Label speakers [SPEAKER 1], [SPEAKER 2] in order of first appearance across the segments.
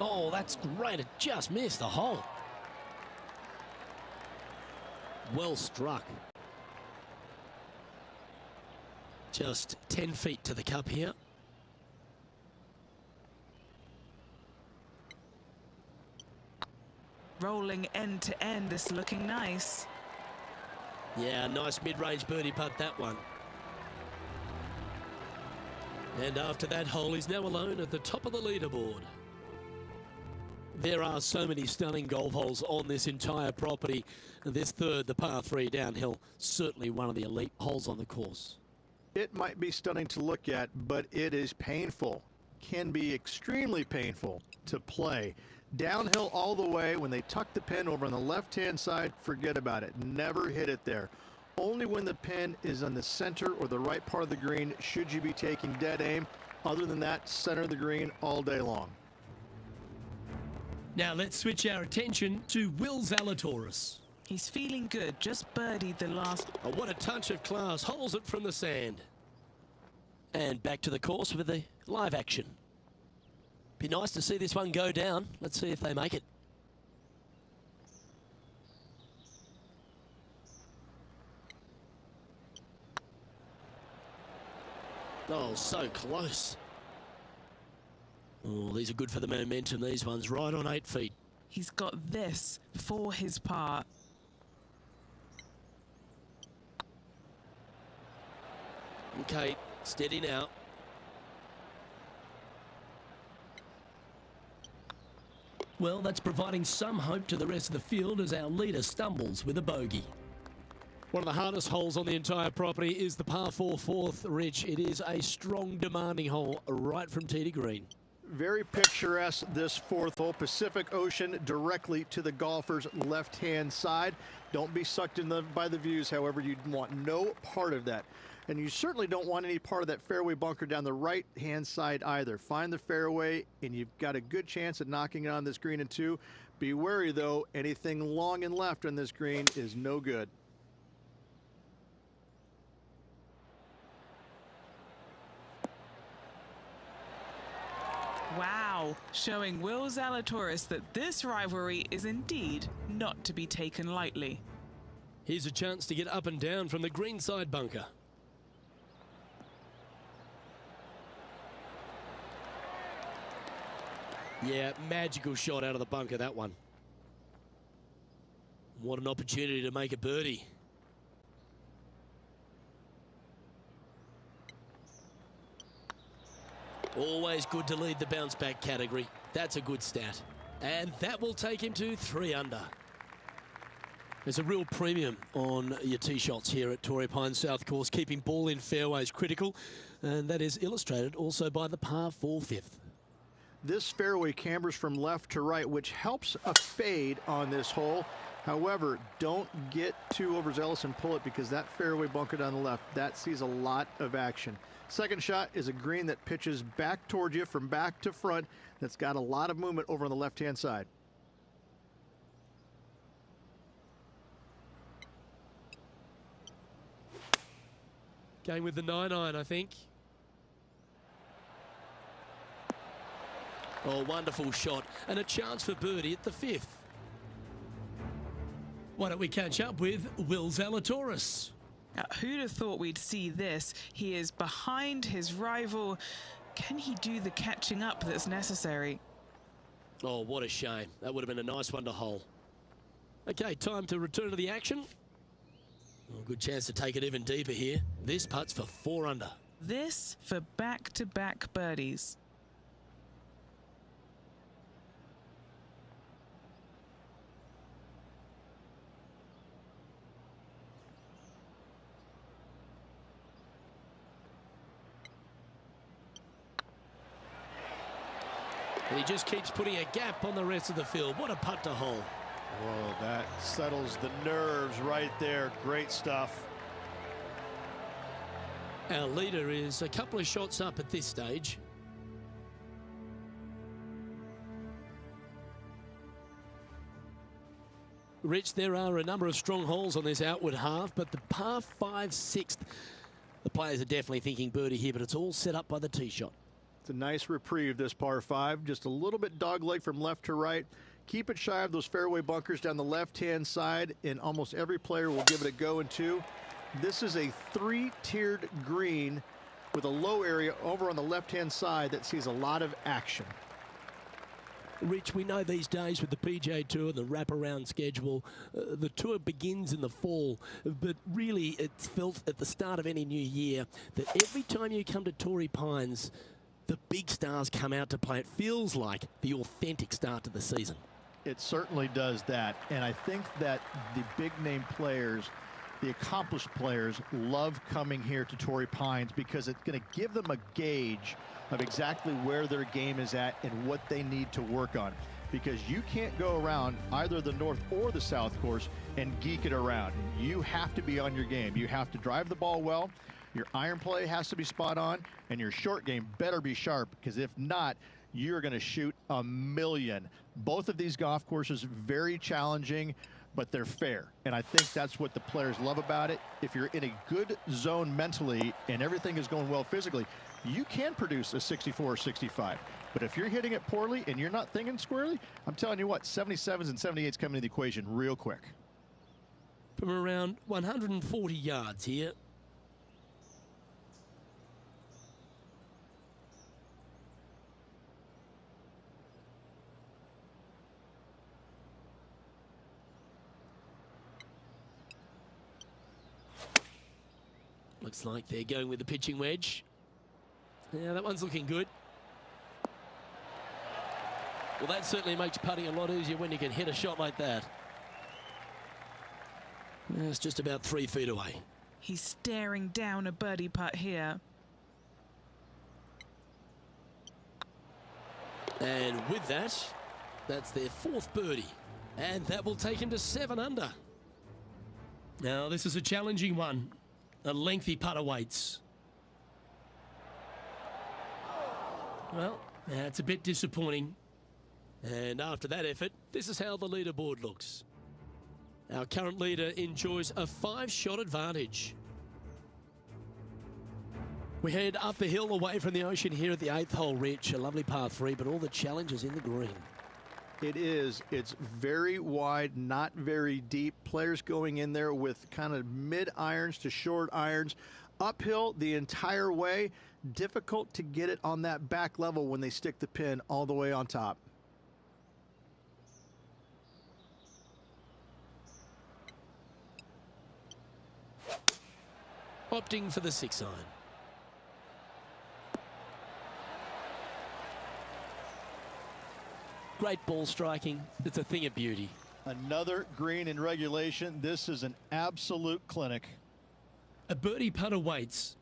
[SPEAKER 1] Oh, that's great. It just missed the hole. Well struck. Just 10 feet to the cup here.
[SPEAKER 2] Rolling end to end, this looking nice.
[SPEAKER 1] Yeah, nice mid-range birdie putt, that one. And after that hole, he's now alone at the top of the leaderboard. There are so many stunning golf holes on this entire property. This third, the par 3 downhill, certainly one of the elite holes on the course.
[SPEAKER 3] It might be stunning to look at, but it is painful. Can be extremely painful to play. Downhill all the way. When they tuck the pin over on the left-hand side, forget about it. Never hit it there. Only when the pin is on the center or the right part of the green should you be taking dead aim. Other than that, center of the green all day long.
[SPEAKER 1] Now let's switch our attention to Will Zalatoris.
[SPEAKER 2] He's feeling good, just birdied the last.
[SPEAKER 1] Oh, what a touch of class, holds it from the sand. And back to the course with the live action. Be nice to see this one go down. Let's see if they make it. Oh, so close. Oh, these are good for the momentum, these ones, right on 8 feet.
[SPEAKER 2] He's got this for his part.
[SPEAKER 1] Okay, steady now. Well, that's providing some hope to the rest of the field as our leader stumbles with a bogey. One of the hardest holes on the entire property is the par 4 fourth, Rich. It is a strong, demanding hole right from tee to green.
[SPEAKER 3] Very picturesque, this fourth hole. Pacific Ocean directly to the golfer's left-hand side. Don't be sucked in by the views, however. You want no part of that. And you certainly don't want any part of that fairway bunker down the right-hand side either. Find the fairway, and you've got a good chance at knocking it on this green in 2. Be wary, though. Anything long and left on this green is no good.
[SPEAKER 2] Wow, showing Will Zalatoris that this rivalry is indeed not to be taken lightly.
[SPEAKER 1] Here's a chance to get up and down from the greenside bunker. Yeah, magical shot out of the bunker, that one. What an opportunity to make a birdie. Always good to lead the bounce back category. That's a good stat. And that will take him to 3 under. There's a real premium on your tee shots here at Torrey Pines South Course, keeping ball in fairways critical, and that is illustrated also by the par 4 fifth.
[SPEAKER 3] This fairway cambers from left to right, which helps a fade on this hole. However, don't get too overzealous and pull it, because that fairway bunker down the left, that sees a lot of action. Second shot is a green that pitches back towards you from back to front. That's got a lot of movement over on the left-hand side.
[SPEAKER 1] Going with the 9-iron, I think. Oh, wonderful shot. And a chance for birdie at the 5th. Why don't we catch up with Will Zalatoris?
[SPEAKER 2] Who'd have thought we'd see this? He is behind his rival. Can he do the catching up that's necessary?
[SPEAKER 1] Oh, what a shame. That would have been a nice one to hole. Okay, time to return to the action. Oh, good chance to take it even deeper here. This putt's for 4 under.
[SPEAKER 2] This for back-to-back birdies.
[SPEAKER 1] And he just keeps putting a gap on the rest of the field. What a putt to hole.
[SPEAKER 3] Whoa, that settles the nerves right there. Great stuff.
[SPEAKER 1] Our leader is a couple of shots up at this stage. Rich, there are a number of strong holes on this outward half, but the par 5 6th, the players are definitely thinking birdie here, but it's all set up by the tee shot.
[SPEAKER 3] It's It's a nice reprieve, this par 5. Just a little bit dogleg from left to right. Keep it shy of those fairway bunkers down the left-hand side, and almost every player will give it a go in 2. This is a 3-tiered green with a low area over on the left-hand side that sees a lot of action.
[SPEAKER 1] Rich, we know these days with the PGA Tour, the wraparound schedule, the tour begins in the fall, but really it's felt at the start of any new year that every time you come to Torrey Pines, the big stars come out to play. It feels like the authentic start to the season.
[SPEAKER 3] It certainly does that, and I think that the big-name players, the accomplished players, love coming here to Torrey Pines because it's going to give them a gauge of exactly where their game is at and what they need to work on. Because you can't go around either the north or the south course and geek it around. You have to be on your game. You have to drive the ball well, your iron play has to be spot on, and your short game better be sharp, because if not, you're going to shoot a million. Both of these golf courses very challenging, but they're fair, and I think that's what the players love about it. If you're in a good zone mentally and everything is going well physically, you can produce a 64 or 65. But if you're hitting it poorly and you're not thinking squarely, I'm telling you what, 77s and 78s come into the equation real quick.
[SPEAKER 1] From around 140 yards here. Looks like they're going with the pitching wedge. Yeah, that one's looking good. Well, that certainly makes putting a lot easier when you can hit a shot like that. It's just about 3 feet away.
[SPEAKER 2] He's staring down a birdie putt here.
[SPEAKER 1] And with that, that's their 4th birdie. And that will take him to 7 under. Now, this is a challenging one. A lengthy putt awaits. Well, that's a bit disappointing. And after that effort, this is how the leaderboard looks. Our current leader enjoys a 5-shot advantage. We head up the hill away from the ocean here at the 8th hole, Rich. A lovely par 3, but all the challenges in the green.
[SPEAKER 3] It is. It's very wide, not very deep. Players going in there with kind of mid-irons to short irons. Uphill the entire way. Difficult to get it on that back level when they stick the pin all the way on top.
[SPEAKER 1] Opting for the 6 iron. Great ball striking. It's a thing of beauty.
[SPEAKER 3] Another green in regulation. This is an absolute clinic.
[SPEAKER 1] A birdie putt awaits.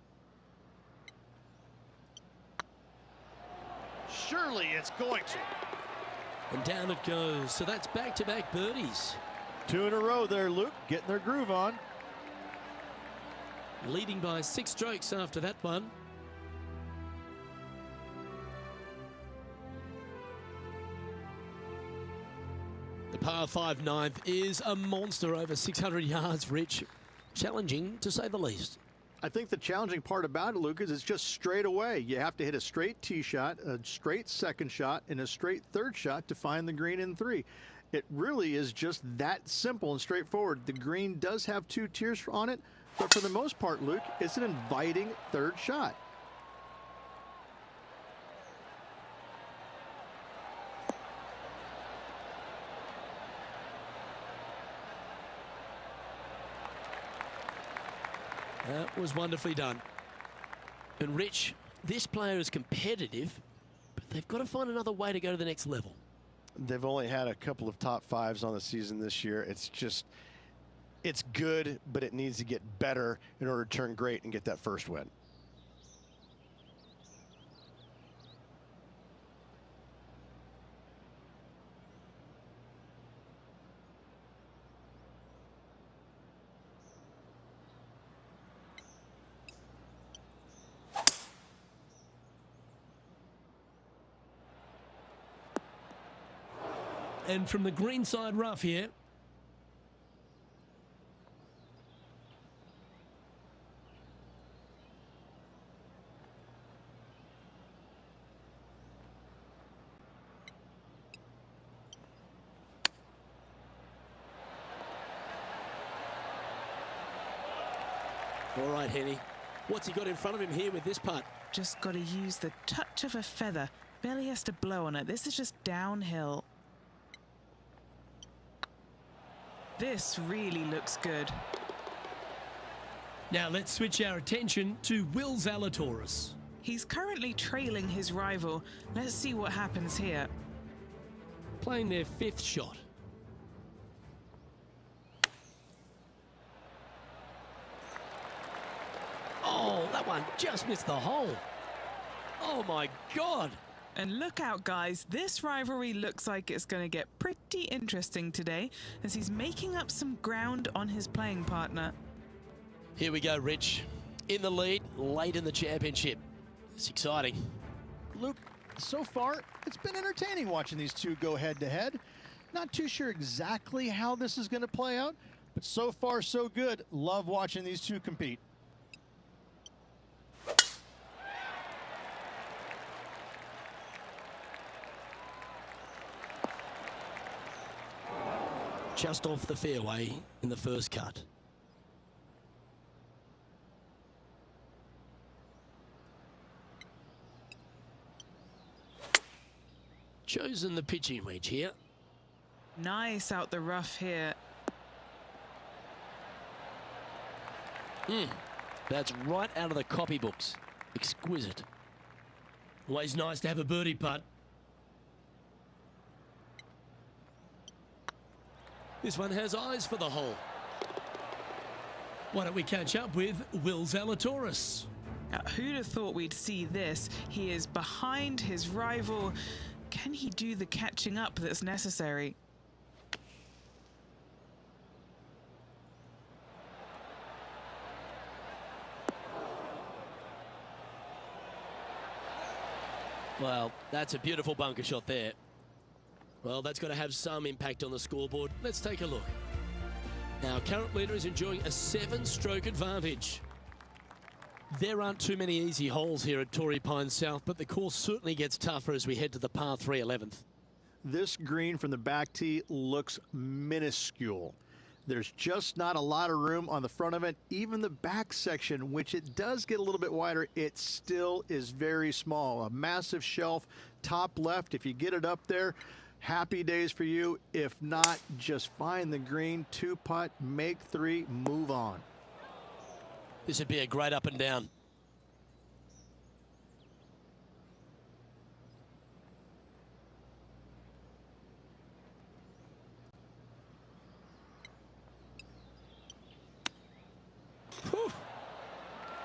[SPEAKER 3] Surely it's going to.
[SPEAKER 1] And down it goes. So that's back-to-back birdies.
[SPEAKER 3] 2 in a row there, Luke. Getting their groove on.
[SPEAKER 1] Leading by 6 strokes after that one. The par 5 ninth is a monster over 600 yards, Rich. Challenging, to say the least.
[SPEAKER 3] I think the challenging part about it, Luke, is it's just straight away. You have to hit a straight tee shot, a straight second shot, and a straight third shot to find the green in 3. It really is just that simple and straightforward. The green does have 2 tiers on it, but for the most part, Luke, it's an inviting third shot.
[SPEAKER 1] That was wonderfully done. And Rich, this player is competitive, but they've got to find another way to go to the next level.
[SPEAKER 4] They've only had a couple of top 5s on the season this year. It's just, it's good, but it needs to get better in order to turn great and get that first win.
[SPEAKER 1] And from the green side rough here. All right, Henny. What's he got in front of him here with this putt?
[SPEAKER 2] Just got to use the touch of a feather. Barely has to blow on it. This is just downhill. This really looks good.
[SPEAKER 5] Now let's switch our attention to Will Zalatoris.
[SPEAKER 2] He's currently trailing his rival. Let's see what happens here.
[SPEAKER 1] Playing their fifth shot. Oh, that one just missed the hole. Oh my God.
[SPEAKER 2] And look out, guys. This rivalry looks like it's going to get pretty interesting today as he's making up some ground on his playing partner.
[SPEAKER 1] Here we go, Rich. In the lead, late in the championship. It's exciting.
[SPEAKER 3] Luke, so far, it's been entertaining watching these two go head-to-head. Not too sure exactly how this is going to play out, but so far, so good. Love watching these two compete.
[SPEAKER 1] Just off the fairway in the first cut. Chosen the pitching wedge here.
[SPEAKER 2] Nice out the rough here.
[SPEAKER 1] That's right out of the copybooks. Exquisite.
[SPEAKER 5] Always nice to have a birdie putt.
[SPEAKER 1] This one has eyes for the hole.
[SPEAKER 5] Why don't we catch up with Will Zalatoris?
[SPEAKER 2] Now, who'd have thought we'd see this? He is behind his rival. Can he do the catching up that's necessary?
[SPEAKER 1] Well, that's a beautiful bunker shot there. Well, that's got to have some impact on the scoreboard. Let's take a look. Our current leader is enjoying a 7-stroke advantage. There aren't too many easy holes here at Torrey Pines South, but the course certainly gets tougher as we head to the par 3 11th.
[SPEAKER 3] This green from the back tee looks minuscule. There's just not a lot of room on the front of it. Even the back section, which it does get a little bit wider, it still is very small. A massive shelf, top left. If you get it up there, happy days for you. If not, just find the green, 2-putt, make 3, move on.
[SPEAKER 1] This would be a great up and down. Whew.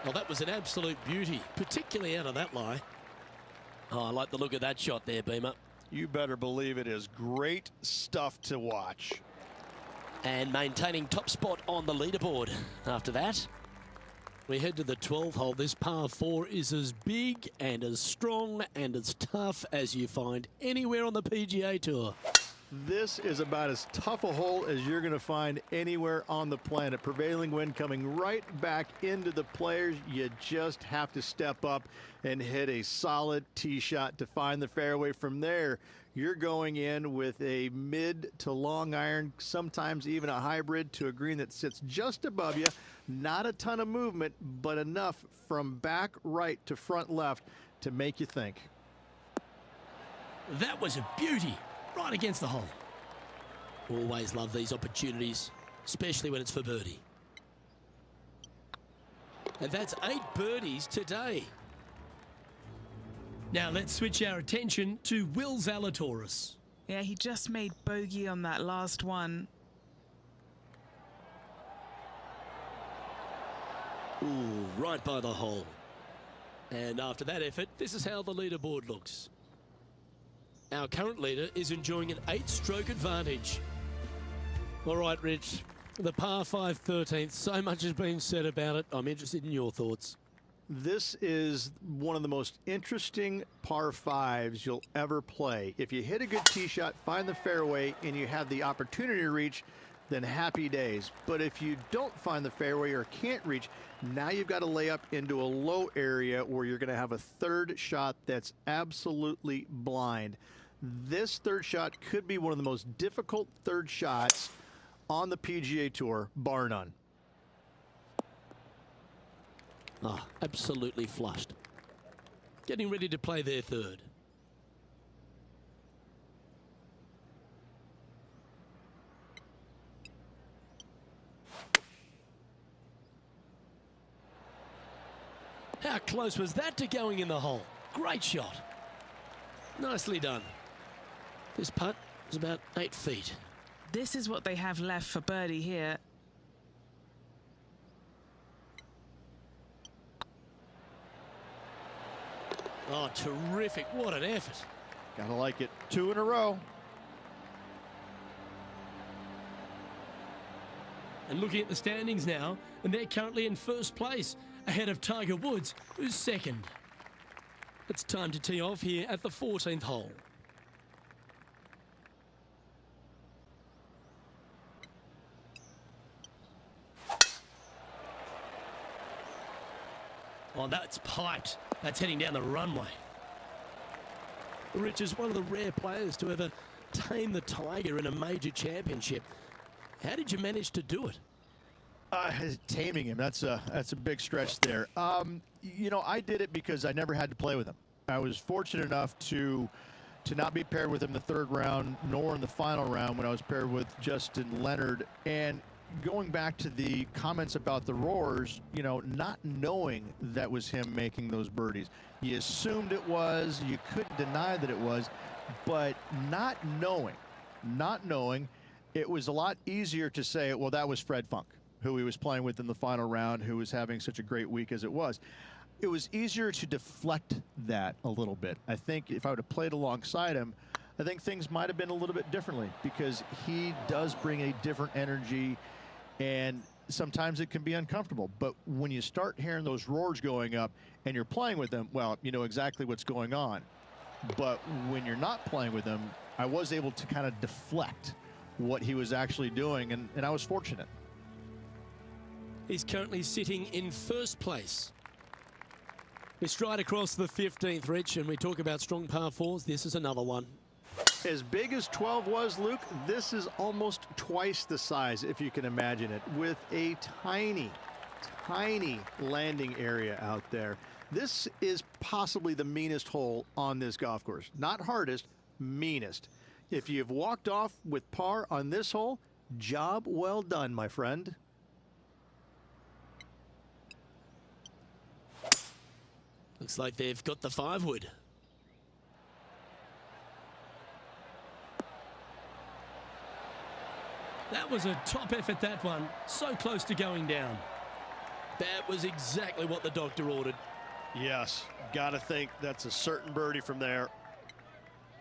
[SPEAKER 1] Well, that was an absolute beauty, particularly out of that lie. Oh, I like the look of that shot there, Beamer.
[SPEAKER 4] You better believe it is great stuff to watch.
[SPEAKER 1] And maintaining top spot on the leaderboard after that. We head to the 12th hole. This par 4 is as big and as strong and as tough as you find anywhere on the PGA Tour.
[SPEAKER 3] This is about as tough a hole as you're going to find anywhere on the planet. Prevailing wind coming right back into the players. You just have to step up and hit a solid tee shot to find the fairway. From there, you're going in with a mid to long iron, sometimes even a hybrid, to a green that sits just above you. Not a ton of movement, but enough from back right to front left to make you think.
[SPEAKER 5] That was a beauty. Right against the hole.
[SPEAKER 1] Always love these opportunities, especially when it's for birdie. And that's 8 birdies today.
[SPEAKER 5] Now let's switch our attention to Will Zalatoris.
[SPEAKER 2] Yeah, he just made bogey on that last one.
[SPEAKER 1] Ooh, right by the hole. And after that effort, this is how the leaderboard looks. Our current leader is enjoying an 8-stroke advantage. All right, Rich, the par 5 13th, so much has been said about it. I'm interested in your thoughts.
[SPEAKER 3] This is one of the most interesting par 5s you'll ever play. If you hit a good tee shot, find the fairway, and you have the opportunity to reach, then happy days. But if you don't find the fairway or can't reach, now you've got to lay up into a low area where you're going to have a third shot that's absolutely blind. This third shot could be one of the most difficult third shots on the PGA Tour, bar none.
[SPEAKER 1] Ah, absolutely flushed. Getting ready to play their third. How close was that to going in the hole? Great shot. Nicely done. This putt is about 8 feet.
[SPEAKER 2] This is what they have left for birdie here.
[SPEAKER 1] Oh, terrific. What an effort.
[SPEAKER 3] Gotta like it. 2 in a row.
[SPEAKER 5] And looking at the standings now, and they're currently in first place, ahead of Tiger Woods, who's second. It's time to tee off here at the 14th hole. Oh, that's piped. That's heading down the runway.
[SPEAKER 1] Rich is one of the rare players to ever tame the Tiger in a major championship. How did you manage to do it?
[SPEAKER 3] Taming him, that's a big stretch there. You know, I did it because I never had to play with him. I was fortunate enough to not be paired with him in the third round, nor in the final round when I was paired with Justin Leonard. And going back to the comments about the roars, you know, not knowing that was him making those birdies. You assumed it was, you couldn't deny that it was, but not knowing, it was a lot easier to say, well, that was Fred Funk, who he was playing with in the final round, who was having such a great week as it was. It was easier to deflect that a little bit. I think if I would have played alongside him, I think things might have been a little bit differently, because he does bring a different energy, and sometimes it can be uncomfortable. But when you start hearing those roars going up and you're playing with them, well, you know exactly what's going on. But when you're not playing with him, I was able to kind of deflect what he was actually doing, and I was fortunate.
[SPEAKER 1] He's currently sitting in first place. We stride across the 15th, Rich, and we talk about strong par fours. This is another one.
[SPEAKER 3] As big as 12 was, Luke, this is almost twice the size, if you can imagine it, with a tiny, tiny landing area out there. This is possibly the meanest hole on this golf course. Not hardest, meanest. If you've walked off with par on this hole, job well done, my friend.
[SPEAKER 1] Looks like they've got the 5-wood.
[SPEAKER 5] That was a top effort, that one. So close to going down.
[SPEAKER 1] That was exactly what the doctor ordered.
[SPEAKER 4] Yes, gotta think that's a certain birdie from there.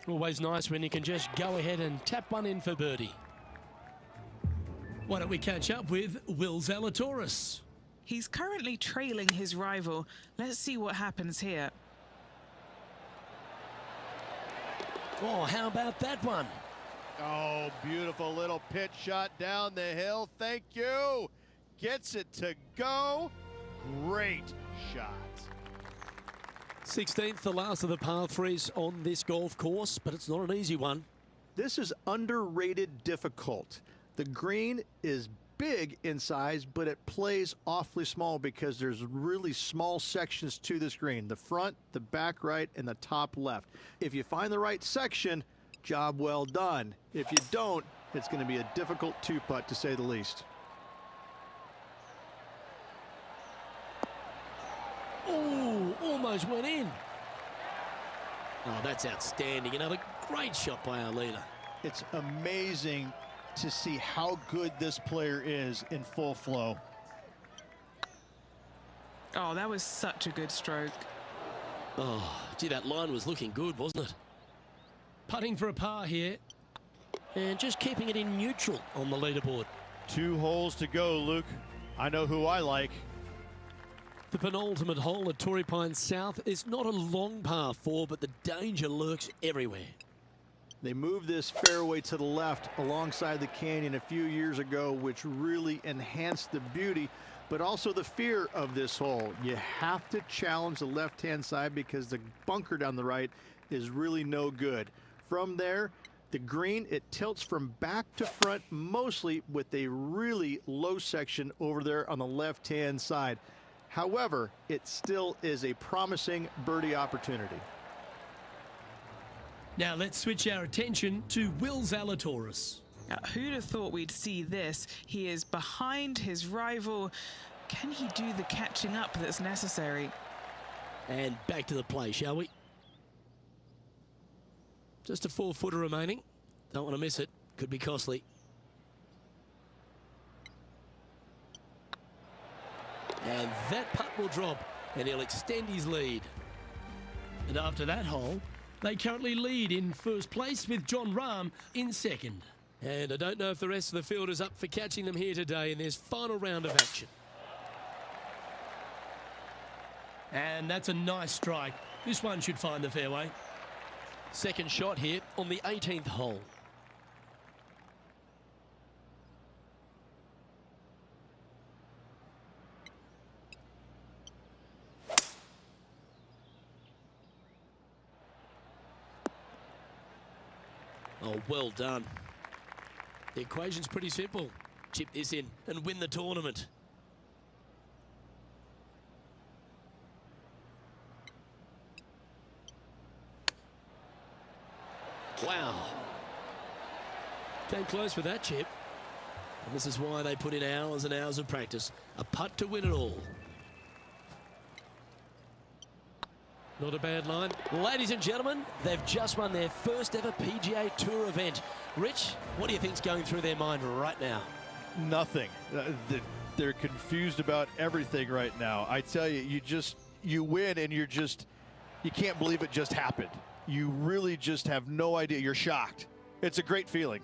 [SPEAKER 1] Always nice when you can just go ahead and tap one in for birdie.
[SPEAKER 5] Why don't we catch up with Will Zalatoris?
[SPEAKER 2] He's currently trailing his rival. Let's see what happens here.
[SPEAKER 1] Oh, how about that one?
[SPEAKER 4] Oh, beautiful little pitch shot down the hill. Thank you. Gets it to go. Great shot.
[SPEAKER 1] 16th, the last of the par threes on this golf course, but it's not an easy one.
[SPEAKER 3] This is underrated difficult. The green is big in size, but it plays awfully small because there's really small sections to this green. The front, the back right, and the top left. If you find the right section, job well done. If you don't, it's going to be a difficult two-putt, to say the least.
[SPEAKER 1] Oh, almost went in. Oh, that's outstanding. Another great shot by our leader.
[SPEAKER 3] It's amazing to see how good this player is in full flow.
[SPEAKER 2] Oh, that was such a good stroke.
[SPEAKER 1] Oh, gee, that line was looking good, wasn't it?
[SPEAKER 5] Putting for a par here.
[SPEAKER 1] And just keeping it in neutral on the leaderboard.
[SPEAKER 3] 2 holes to go, Luke. I know who I like.
[SPEAKER 1] The penultimate hole at Torrey Pines South is not a long par 4, but the danger lurks everywhere.
[SPEAKER 3] They moved this fairway to the left alongside the canyon a few years ago, which really enhanced the beauty, but also the fear of this hole. You have to challenge the left-hand side because the bunker down the right is really no good. From there, the green, it tilts from back to front mostly, with a really low section over there on the left-hand side. However, it still is a promising birdie opportunity.
[SPEAKER 5] Now let's switch our attention to Will Zalatoris.
[SPEAKER 2] Who'd have thought we'd see this? He is behind his rival. Can he do the catching up that's necessary?
[SPEAKER 1] And back to the play, shall we? Just a 4-footer remaining. Don't want to miss it. Could be costly. And that putt will drop, and he'll extend his lead.
[SPEAKER 5] And after that hole, they currently lead in first place with John Rahm in second.
[SPEAKER 1] And I don't know if the rest of the field is up for catching them here today in this final round of action.
[SPEAKER 5] And that's a nice strike. This one should find the fairway.
[SPEAKER 1] Second shot here on the 18th hole. Oh, well done. The equation's pretty simple. Chip this in and win the tournament. Wow. Came close with that chip. And this is why they put in hours and hours of practice. A putt to win it all. Not a bad line. Ladies and gentlemen, they've just won their first ever PGA Tour event. Rich, what do you think's going through their mind right now?
[SPEAKER 3] Nothing. They're confused about everything right now. I tell you, you win and you can't believe it just happened. You really just have no idea. You're shocked. It's a great feeling.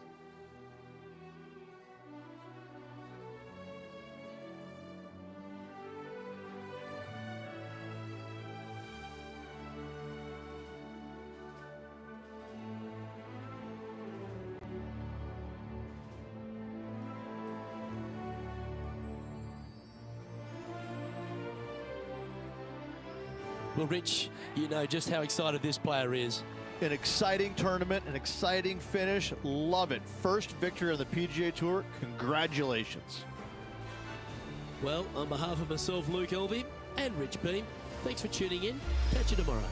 [SPEAKER 1] Well, Rich, you know just how excited this player is.
[SPEAKER 3] An exciting tournament, an exciting finish. Love it. First victory on the PGA Tour. Congratulations.
[SPEAKER 1] Well, on behalf of myself, Luke Elvey, and Rich Beam, thanks for tuning in. Catch you tomorrow.